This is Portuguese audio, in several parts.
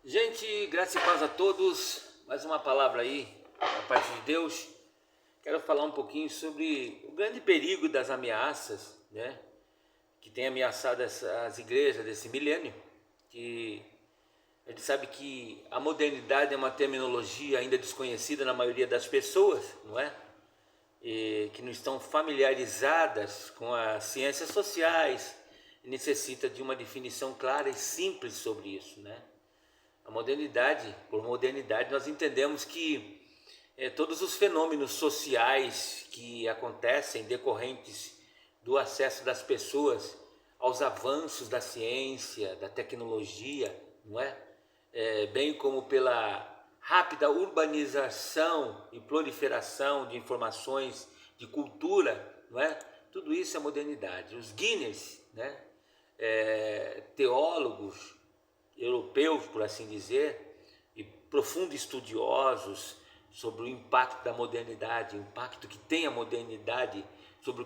Gente, graça e paz a todos. Mais uma palavra aí, da parte de Deus. Quero falar um pouquinho sobre o grande perigo das ameaças, né? Que tem ameaçado as igrejas desse milênio. Que a gente sabe que a modernidade é uma terminologia ainda desconhecida na maioria das pessoas, não é? Que não estão familiarizadas com as ciências sociais e necessita de uma definição clara e simples sobre isso, né? A modernidade, por modernidade, nós entendemos que todos os fenômenos sociais que acontecem decorrentes do acesso das pessoas aos avanços da ciência, da tecnologia, não é? Bem como pela rápida urbanização e proliferação de informações, de cultura, não é? Tudo isso é modernidade. Os Guinness, né? Teólogos europeus, por assim dizer, e profundos estudiosos sobre o impacto da modernidade, o impacto que tem a modernidade sobre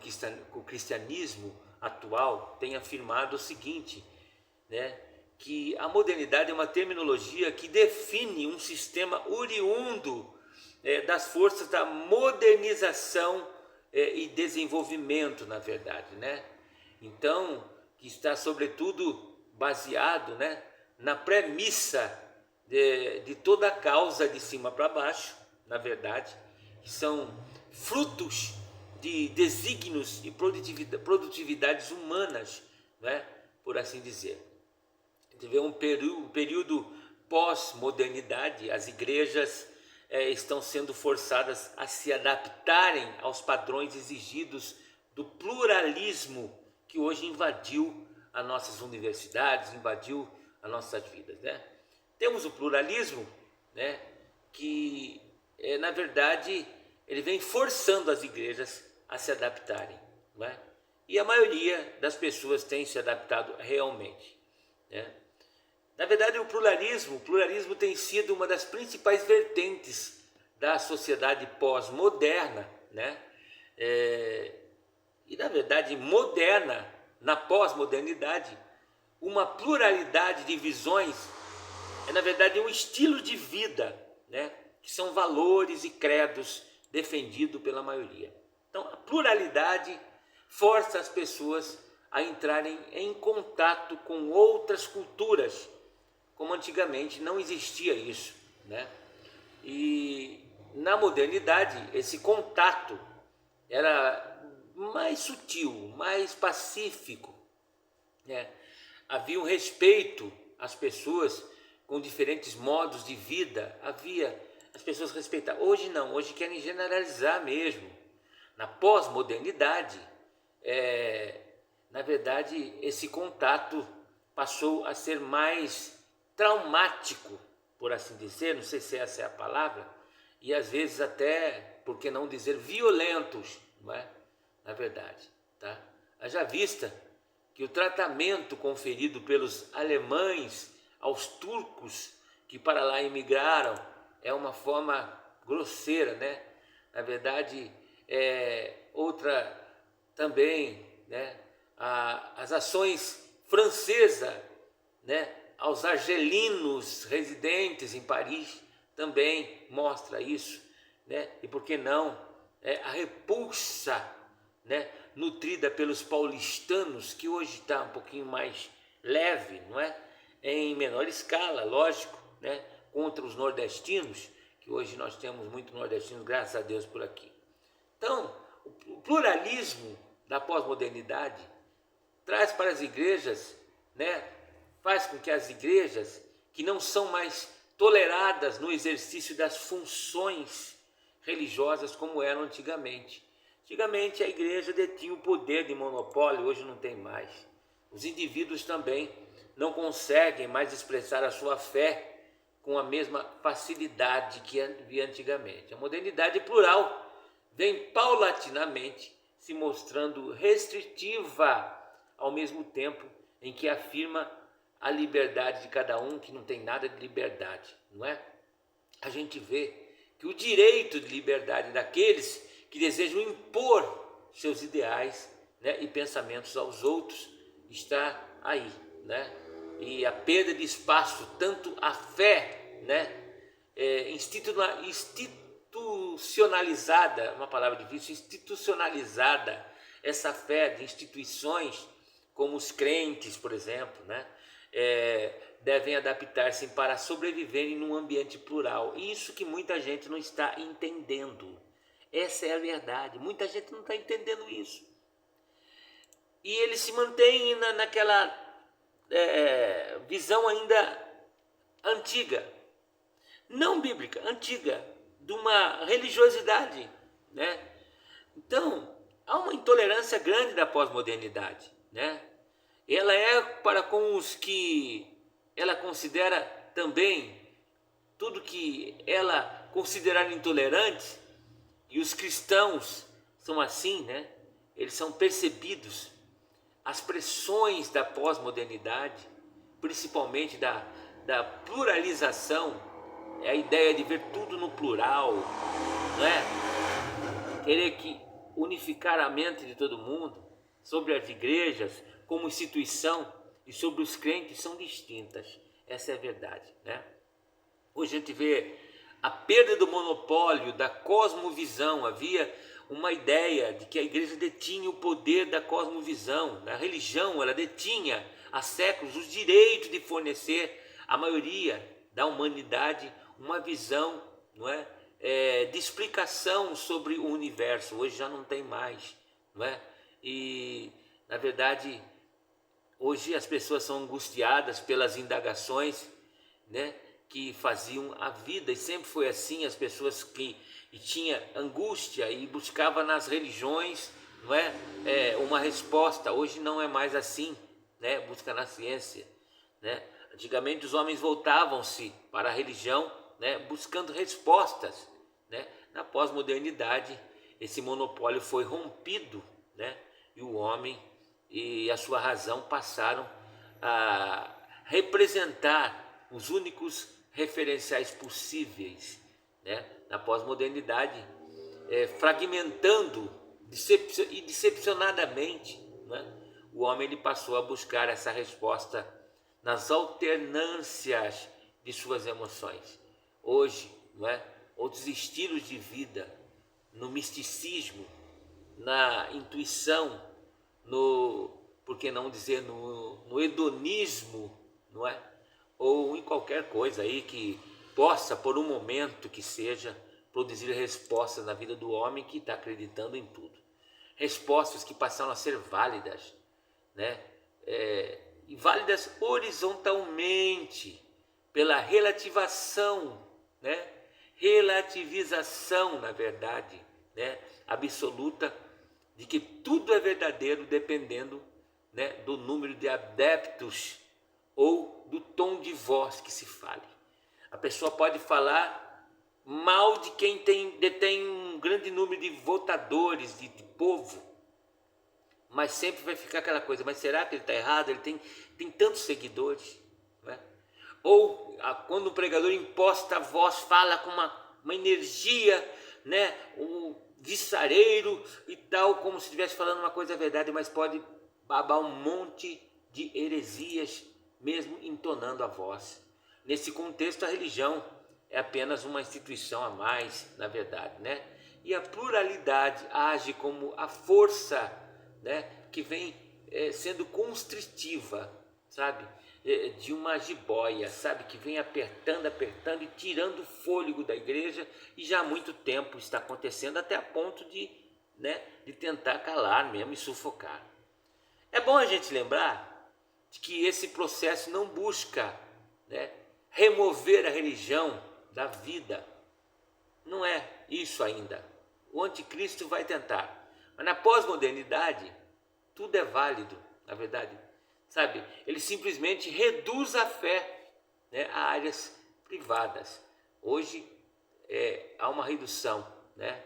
o cristianismo atual, têm afirmado o seguinte, né? Que a modernidade é uma terminologia que define um sistema oriundo das forças da modernização e desenvolvimento, na verdade, né? Então, que está sobretudo baseado, né, na premissa de toda a causa de cima para baixo, na verdade, que são frutos de desígnios e produtividades humanas, né, por assim dizer. A gente vê um período pós-modernidade, as igrejas estão sendo forçadas a se adaptarem aos padrões exigidos do pluralismo que hoje invadiu as nossas universidades, invadiu as nossas vidas, né? Temos o pluralismo, né, que na verdade ele vem forçando as igrejas a se adaptarem, né? E a maioria das pessoas tem se adaptado realmente, né? Na verdade, o pluralismo tem sido uma das principais vertentes da sociedade pós-moderna, né? E na verdade, moderna, na pós-modernidade, uma pluralidade de visões na verdade um estilo de vida, né? Que são valores e credos defendidos pela maioria. Então, a pluralidade força as pessoas a entrarem em contato com outras culturas, como antigamente não existia isso, né? E na modernidade esse contato era mais sutil, mais pacífico, né? Havia um respeito às pessoas com diferentes modos de vida, as pessoas respeitavam. Hoje não, hoje querem generalizar mesmo. Na pós-modernidade, na verdade, esse contato passou a ser mais traumático, por assim dizer, não sei se essa é a palavra, e às vezes até, por que não dizer, violentos, não é? Na verdade, tá? Haja vista que o tratamento conferido pelos alemães aos turcos que para lá emigraram é uma forma grosseira, né? Na verdade, outra também, né? As ações francesas, né, aos argelinos residentes em Paris também mostra isso, né? E por que não a repulsa, né, nutrida pelos paulistanos, que hoje está um pouquinho mais leve, não é? Em menor escala, lógico, né, contra os nordestinos, que hoje nós temos muitos nordestinos, graças a Deus, por aqui. Então, o pluralismo da pós-modernidade traz para as igrejas, né, faz com que as igrejas, que não são mais toleradas no exercício das funções religiosas como eram antigamente. Antigamente a igreja detinha o poder de monopólio, hoje não tem mais. Os indivíduos também não conseguem mais expressar a sua fé com a mesma facilidade que havia antigamente. A modernidade plural vem paulatinamente se mostrando restritiva, ao mesmo tempo em que afirma a liberdade de cada um, que não tem nada de liberdade, não é? A gente vê que o direito de liberdade daqueles que desejam impor seus ideais, né, e pensamentos aos outros está aí, né? e a perda de espaço, tanto a fé, né, institucionalizada, uma palavra difícil, institucionalizada, essa fé de instituições, como os crentes, por exemplo, né, devem adaptar-se para sobreviverem num ambiente plural. Isso que muita gente não está entendendo. Essa é a verdade. Muita gente não está entendendo isso. E ele se mantém naquela visão ainda antiga, não bíblica, antiga, de uma religiosidade, né? Então, há uma intolerância grande da pós-modernidade, né? Ela é para com os que ela considera também tudo que ela considerar intolerante, e os cristãos são assim, né? Eles são percebidos as pressões da pós-modernidade, principalmente da pluralização, é a ideia de ver tudo no plural, não é? Querer que unificar a mente de todo mundo sobre as igrejas como instituição e sobre os crentes são distintas. Essa é a verdade, né? Hoje a gente vê a perda do monopólio da cosmovisão. Havia uma ideia de que a igreja detinha o poder da cosmovisão. A religião, ela detinha há séculos os direitos de fornecer à maioria da humanidade uma visão, não é? De explicação sobre o universo. Hoje já não tem mais, não é? E na verdade hoje as pessoas são angustiadas pelas indagações, né, que faziam a vida, e sempre foi assim. As pessoas que tinham angústia e buscavam nas religiões, não é, uma resposta. Hoje não é mais assim, né? Busca na ciência, né? Antigamente os homens voltavam-se para a religião, né, buscando respostas, né? Na pós-modernidade esse monopólio foi rompido, né? E o homem e a sua razão passaram a representar os únicos referenciais possíveis, né? Na pós-modernidade, fragmentando e decepcionadamente, né? O homem ele passou a buscar essa resposta nas alternâncias de suas emoções. Hoje, não é? Outros estilos de vida, no misticismo, na intuição, por que não dizer, no hedonismo, não é? Ou em qualquer coisa aí que possa, por um momento que seja, produzir respostas na vida do homem que está acreditando em tudo. Respostas que passaram a ser válidas, né? E válidas horizontalmente, pela relativação, né? Relativização, na verdade, né, absoluta, de que tudo é verdadeiro dependendo, né, do número de adeptos ou do tom de voz que se fale. A pessoa pode falar mal de quem detém um grande número de votadores, de povo, mas sempre vai ficar aquela coisa: mas será que ele está errado? Ele tem tantos seguidores, né? Ou quando o pregador imposta a voz, fala com uma energia, né, um viçareiro e tal, como se estivesse falando uma coisa verdade, mas pode babar um monte de heresias mesmo entonando a voz. Nesse contexto, a religião é apenas uma instituição a mais, na verdade, né? E a pluralidade age como a força, né, que vem sendo constritiva, sabe? De uma jiboia, sabe? Que vem apertando e tirando o fôlego da igreja, e já há muito tempo está acontecendo, até a ponto de tentar calar mesmo e sufocar. É bom a gente lembrar de que esse processo não busca, né, remover a religião da vida. Não é isso ainda. O anticristo vai tentar. Mas na pós-modernidade, tudo é válido, na verdade. Sabe? Ele simplesmente reduz a fé, né, a áreas privadas. Hoje há uma redução, né?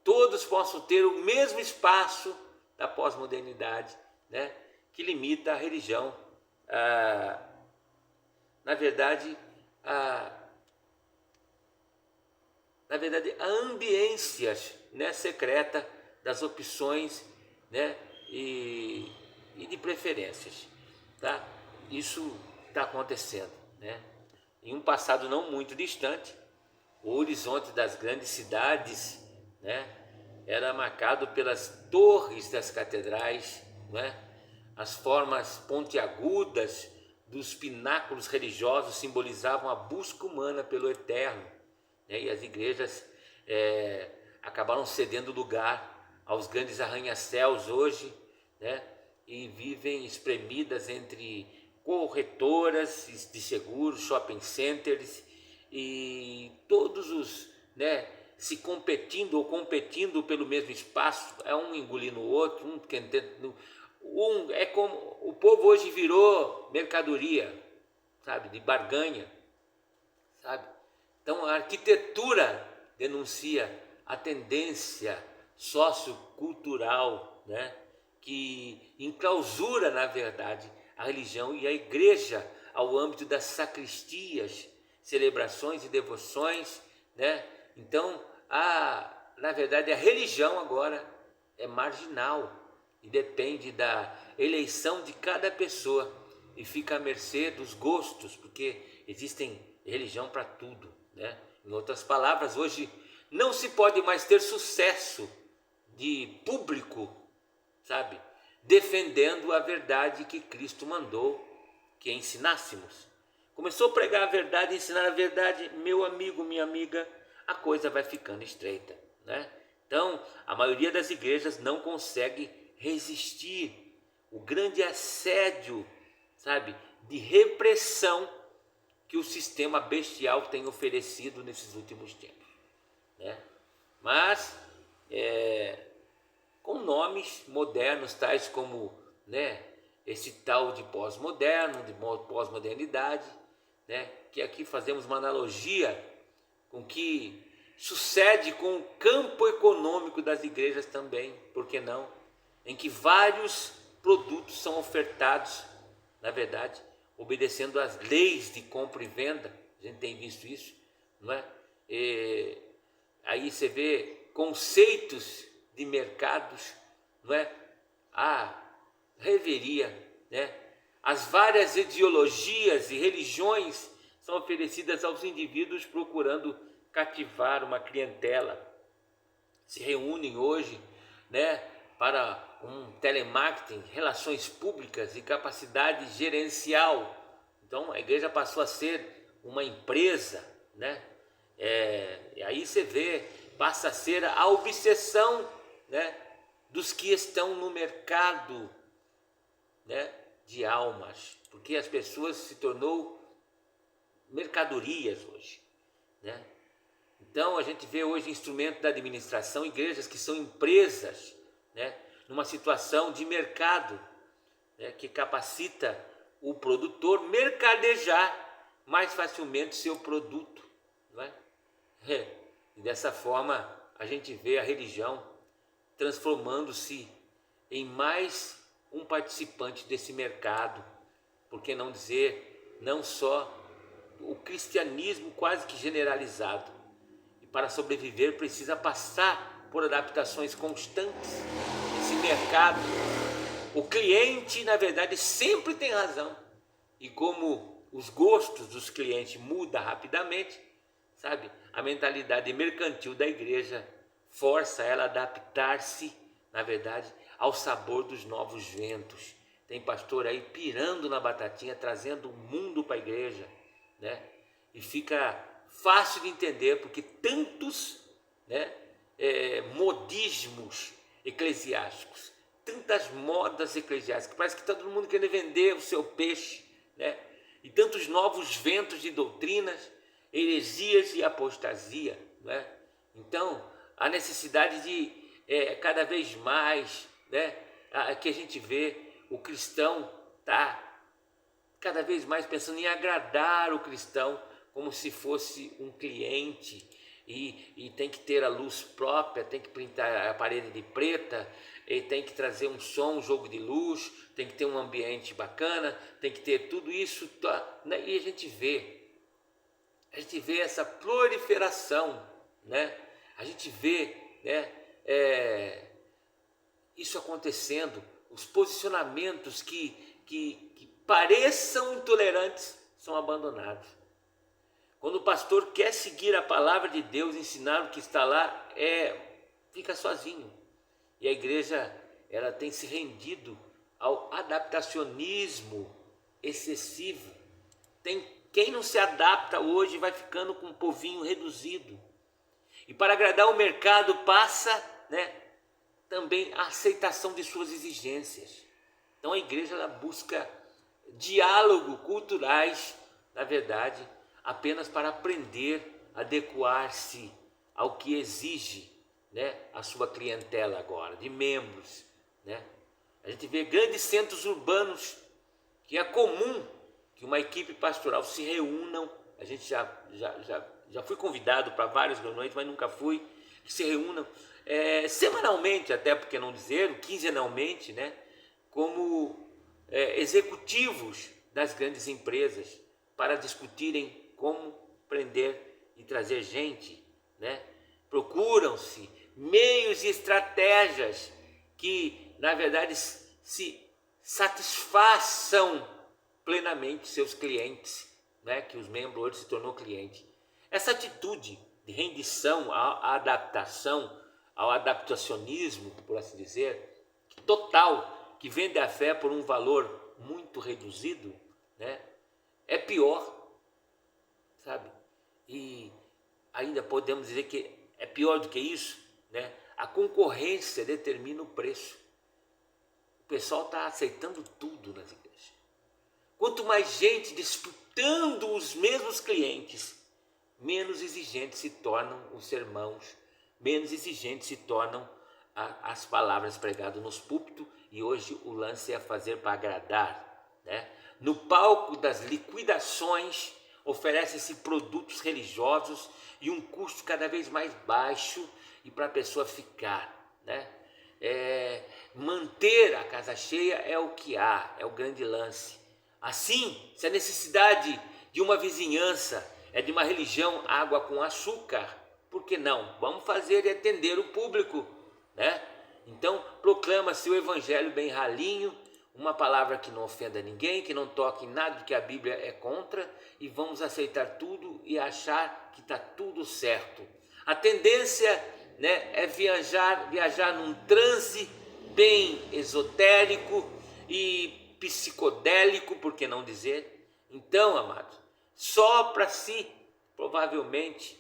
Todos possam ter o mesmo espaço da pós-modernidade, né, que limita a religião, na verdade, a ambiências, né, secreta das opções, né, e de preferências, tá? Isso está acontecendo, né? Em um passado não muito distante, o horizonte das grandes cidades, né, era marcado pelas torres das catedrais, né? As formas pontiagudas dos pináculos religiosos simbolizavam a busca humana pelo eterno, né? E as igrejas acabaram cedendo lugar aos grandes arranha-céus hoje, né? E vivem espremidas entre corretoras de seguros, shopping centers e todos os, né, se competindo ou competindo pelo mesmo espaço, um engolindo o outro, é como o povo hoje virou mercadoria, sabe, de barganha, sabe? Então a arquitetura denuncia a tendência sociocultural, né, que enclausura, na verdade, a religião e a igreja ao âmbito das sacristias, celebrações e devoções, né? Então, na verdade, a religião agora é marginal e depende da eleição de cada pessoa e fica à mercê dos gostos, porque existem religião para tudo, né? Em outras palavras, hoje não se pode mais ter sucesso de público, sabe, defendendo a verdade que Cristo mandou que ensinássemos. Começou a pregar a verdade, ensinar a verdade, meu amigo, minha amiga, a coisa vai ficando estreita, né? Então, a maioria das igrejas não consegue resistir o grande assédio, sabe, de repressão que o sistema bestial tem oferecido nesses últimos tempos, né? Mas com nomes modernos tais como, né, esse tal de pós-moderno, de pós-modernidade, né, que aqui fazemos uma analogia com que sucede com o campo econômico das igrejas também, por que não? Em que vários produtos são ofertados, na verdade, obedecendo às leis de compra e venda. A gente tem visto isso, não é? Aí você vê conceitos de mercados, não é? A reveria, né? As várias ideologias e religiões são oferecidas aos indivíduos procurando cativar uma clientela. Se reúnem hoje, né, para um telemarketing, relações públicas e capacidade gerencial. Então a igreja passou a ser uma empresa, né? E aí você vê, passa a ser a obsessão, né, dos que estão no mercado, né, de almas, porque as pessoas se tornou mercadorias hoje, né? Então a gente vê hoje instrumentos da administração, igrejas que são empresas, né, numa situação de mercado, né, que capacita o produtor mercadejar mais facilmente seu produto, não é? E dessa forma a gente vê a religião transformando-se em mais um participante desse mercado, por que não dizer, não só o cristianismo quase que generalizado, e para sobreviver precisa passar por adaptações constantes. Esse mercado, o cliente na verdade sempre tem razão, e como os gostos dos clientes mudam rapidamente, sabe, a mentalidade mercantil da igreja força ela a adaptar-se, na verdade, ao sabor dos novos ventos. Tem pastor aí pirando na batatinha, trazendo o mundo para a igreja, né? E fica fácil de entender porque tantos, né, modismos eclesiásticos, tantas modas eclesiásticas, parece que está todo mundo querendo vender o seu peixe, né? E tantos novos ventos de doutrinas, heresias e apostasia, né? Então a necessidade de cada vez mais, né, que a gente vê o cristão tá cada vez mais pensando em agradar o cristão como se fosse um cliente e tem que ter a luz própria, tem que pintar a parede de preta, e tem que trazer um som, um jogo de luz, tem que ter um ambiente bacana, tem que ter tudo isso, né? E a gente vê essa proliferação, né? A gente vê, né, isso acontecendo, os posicionamentos que pareçam intolerantes são abandonados. Quando o pastor quer seguir a palavra de Deus, ensinar o que está lá, fica sozinho. E a igreja, ela tem se rendido ao adaptacionismo excessivo. Tem quem não se adapta hoje vai ficando com um povinho reduzido. E para agradar o mercado passa, também a aceitação de suas exigências. Então a igreja, ela busca diálogo culturais, na verdade, apenas para aprender a adequar-se ao que exige, a sua clientela agora, de membros. A gente vê grandes centros urbanos que é comum que uma equipe pastoral se reúnam. A gente já fui convidado para várias reuniões, mas nunca fui, que se reúnam semanalmente, até porque não dizer, quinzenalmente, como executivos das grandes empresas para discutirem como prender e trazer gente. Procuram-se meios e estratégias que, na verdade, se satisfaçam plenamente seus clientes, que os membros hoje se tornou cliente. Essa atitude de rendição à adaptação, ao adaptacionismo, por assim dizer, total, que vende a fé por um valor muito reduzido, é pior, sabe? E ainda podemos dizer que é pior do que isso, a concorrência determina o preço. O pessoal está aceitando tudo nas igrejas. Quanto mais gente disputando os mesmos clientes, menos exigentes se tornam os sermãos, menos exigentes se tornam as palavras pregadas nos púlpitos, e hoje o lance é fazer para agradar. No palco das liquidações, oferecem-se produtos religiosos e um custo cada vez mais baixo, e para a pessoa ficar. Manter a casa cheia é o que há, é o grande lance. Assim, se a necessidade de uma vizinhança é de uma religião água com açúcar, por que não? Vamos fazer e atender o público, Então, proclama-se o evangelho bem ralinho, uma palavra que não ofenda ninguém, que não toque em nada do que a Bíblia é contra, e vamos aceitar tudo e achar que está tudo certo. A tendência, é viajar num transe bem esotérico e psicodélico, por que não dizer? Então, amados, só para si, provavelmente,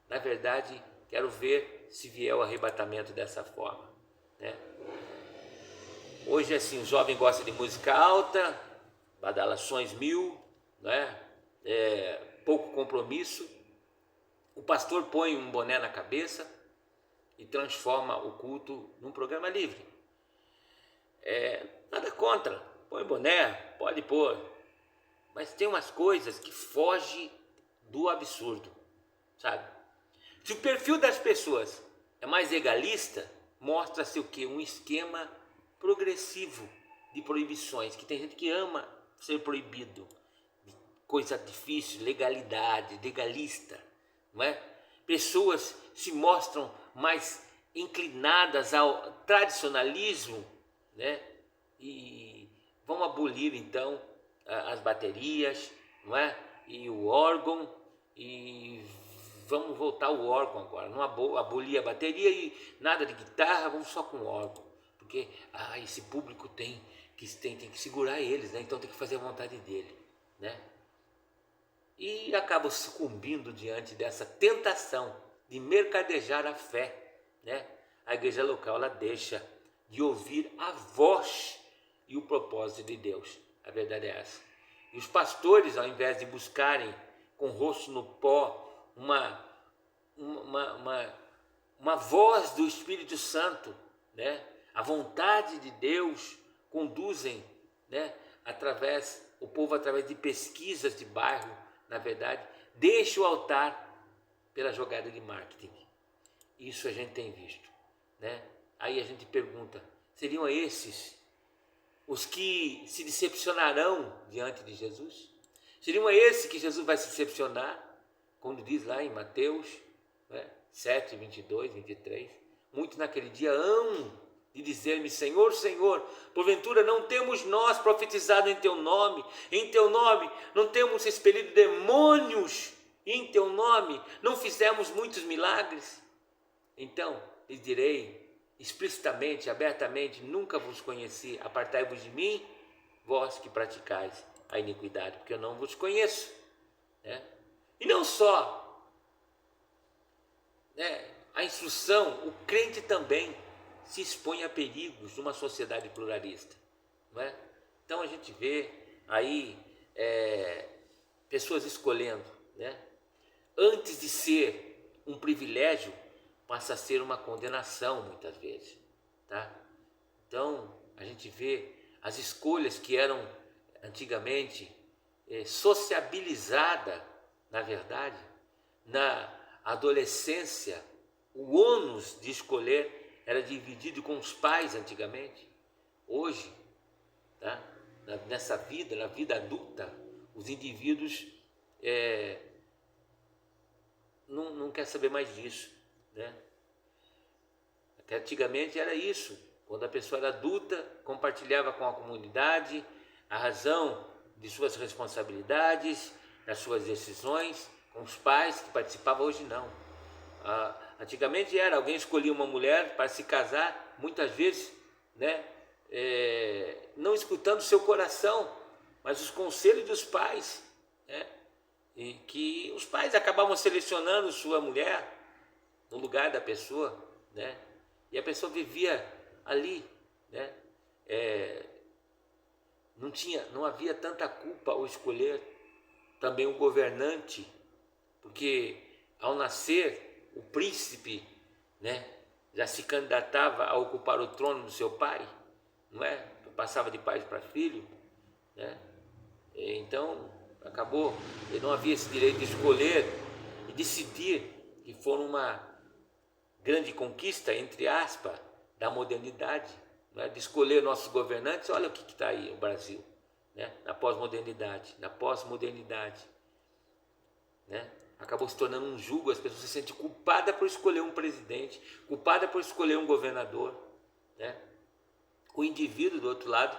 na verdade, quero ver se vier o arrebatamento dessa forma. Hoje, assim, o jovem gosta de música alta, badalações mil, pouco compromisso. O pastor põe um boné na cabeça e transforma o culto num programa livre. Nada contra, põe boné, pode pôr, mas tem umas coisas que fogem do absurdo, sabe? Se o perfil das pessoas é mais legalista, mostra-se o quê? Um esquema progressivo de proibições, que tem gente que ama ser proibido, coisa difícil, legalidade, legalista, não é? Pessoas se mostram mais inclinadas ao tradicionalismo, e vão abolir então as baterias, não é? E o órgão, e vamos voltar ao órgão agora, não abolir a bateria e nada de guitarra, vamos só com o órgão, porque esse público tem que segurar eles, então tem que fazer a vontade dele, E acabam sucumbindo diante dessa tentação de mercadejar a fé, A igreja local, ela deixa de ouvir a voz e o propósito de Deus. A verdade é essa. E os pastores, ao invés de buscarem com o rosto no pó uma voz do Espírito Santo, a vontade de Deus, conduzem, o povo através de pesquisas de bairro, na verdade, deixa o altar pela jogada de marketing. Isso a gente tem visto, Aí a gente pergunta, seriam esses os que se decepcionarão diante de Jesus? Seriam esses que Jesus vai se decepcionar, quando diz lá em Mateus 7, 22, 23, muitos naquele dia hão de dizer-me: Senhor, Senhor, porventura não temos nós profetizado em Teu nome não temos expelido demônios em Teu nome, não fizemos muitos milagres? Então lhes direi explicitamente, abertamente: nunca vos conheci, apartai-vos de mim, vós que praticais a iniquidade, porque eu não vos conheço, né? E não só, né, a instrução, o crente também se expõe a perigos numa sociedade pluralista, não é? Então a gente vê aí pessoas escolhendo, né? Antes de ser um privilégio, passa a ser uma condenação muitas vezes, tá? Então a gente vê as escolhas que eram antigamente sociabilizada, na verdade, na adolescência, o ônus de escolher era dividido com os pais antigamente. Hoje, tá? Nessa vida, na vida adulta, os indivíduos não querem saber mais disso, né? Até antigamente era isso. Quando a pessoa era adulta, compartilhava com a comunidade a razão de suas responsabilidades, das suas decisões, com os pais que participavam. Hoje não. Antigamente alguém escolhia uma mulher para se casar, muitas vezes, né, não escutando o seu coração, mas os conselhos dos pais, né, e que os pais acabavam selecionando sua mulher no lugar da pessoa, né, e a pessoa vivia ali, né, não havia tanta culpa ao escolher também o governante, porque ao nascer o príncipe, né, já se candidatava a ocupar o trono do seu pai, não é? Passava de pai para filho, né? Então acabou, não havia esse direito de escolher e decidir, que foi uma grande conquista, entre aspas, da modernidade, né? De escolher nossos governantes. Olha o que está aí o Brasil, né? Na pós-modernidade, né? Acabou se tornando um jugo. As pessoas se sentem culpadas por escolher um presidente, culpadas por escolher um governador, né? O indivíduo, do outro lado,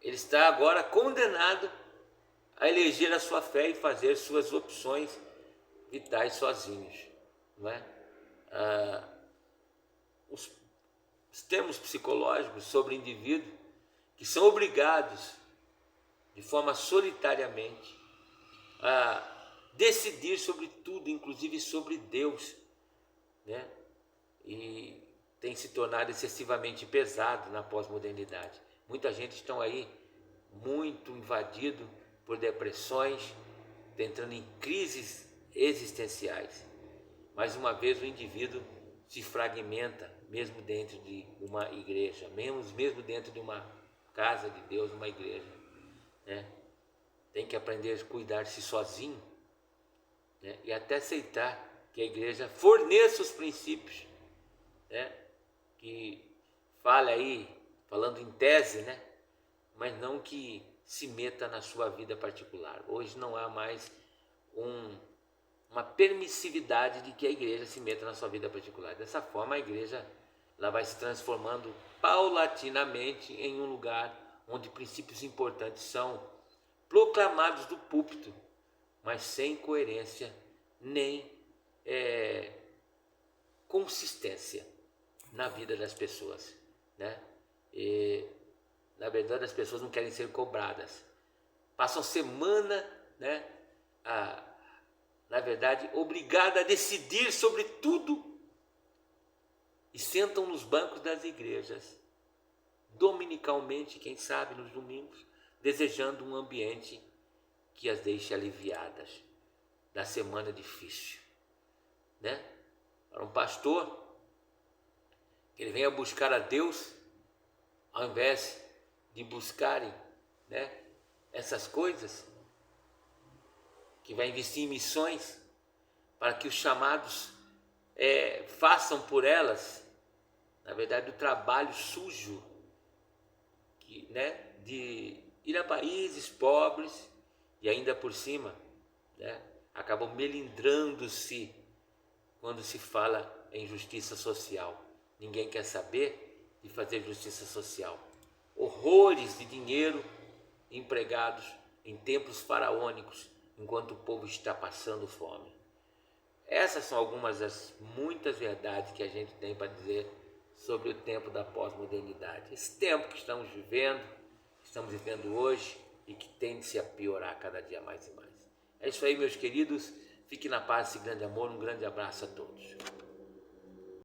ele está agora condenado a eleger a sua fé e fazer suas opções vitais sozinhos, não é? Os termos psicológicos sobre indivíduos que são obrigados de forma solitariamente a decidir sobre tudo, inclusive sobre Deus, né? E tem se tornado excessivamente pesado na pós-modernidade. Muita gente está aí muito invadido por depressões, entrando em crises existenciais. Mais uma vez o indivíduo se fragmenta, mesmo dentro de uma igreja, mesmo dentro de uma casa de Deus, uma igreja, né? Tem que aprender a cuidar-se sozinho, né? E até aceitar que a igreja forneça os princípios, né? Que fale aí, falando em tese, né? Mas não que se meta na sua vida particular. Hoje não há mais uma permissividade de que a igreja se meta na sua vida particular. Dessa forma, a igreja ela vai se transformando paulatinamente em um lugar onde princípios importantes são proclamados do púlpito, mas sem coerência nem consistência na vida das pessoas, né? E, na verdade, as pessoas não querem ser cobradas. Passam semana, né, na verdade, obrigada a decidir sobre tudo, e sentam nos bancos das igrejas, dominicalmente, quem sabe nos domingos, desejando um ambiente que as deixe aliviadas da semana difícil, né? Para um pastor, ele venha buscar a Deus, ao invés de buscarem, né, essas coisas, que vai investir em missões, para que os chamados façam por elas, na verdade, o trabalho sujo, né, de ir a países pobres e ainda por cima, né, acabam melindrando-se quando se fala em justiça social. Ninguém quer saber de fazer justiça social. Horrores de dinheiro empregados em templos faraônicos, enquanto o povo está passando fome. Essas são algumas das muitas verdades que a gente tem para dizer sobre o tempo da pós-modernidade. Esse tempo que estamos vivendo hoje e que tende-se a piorar cada dia mais e mais. É isso aí, meus queridos. Fique na paz, esse grande amor. Um grande abraço a todos.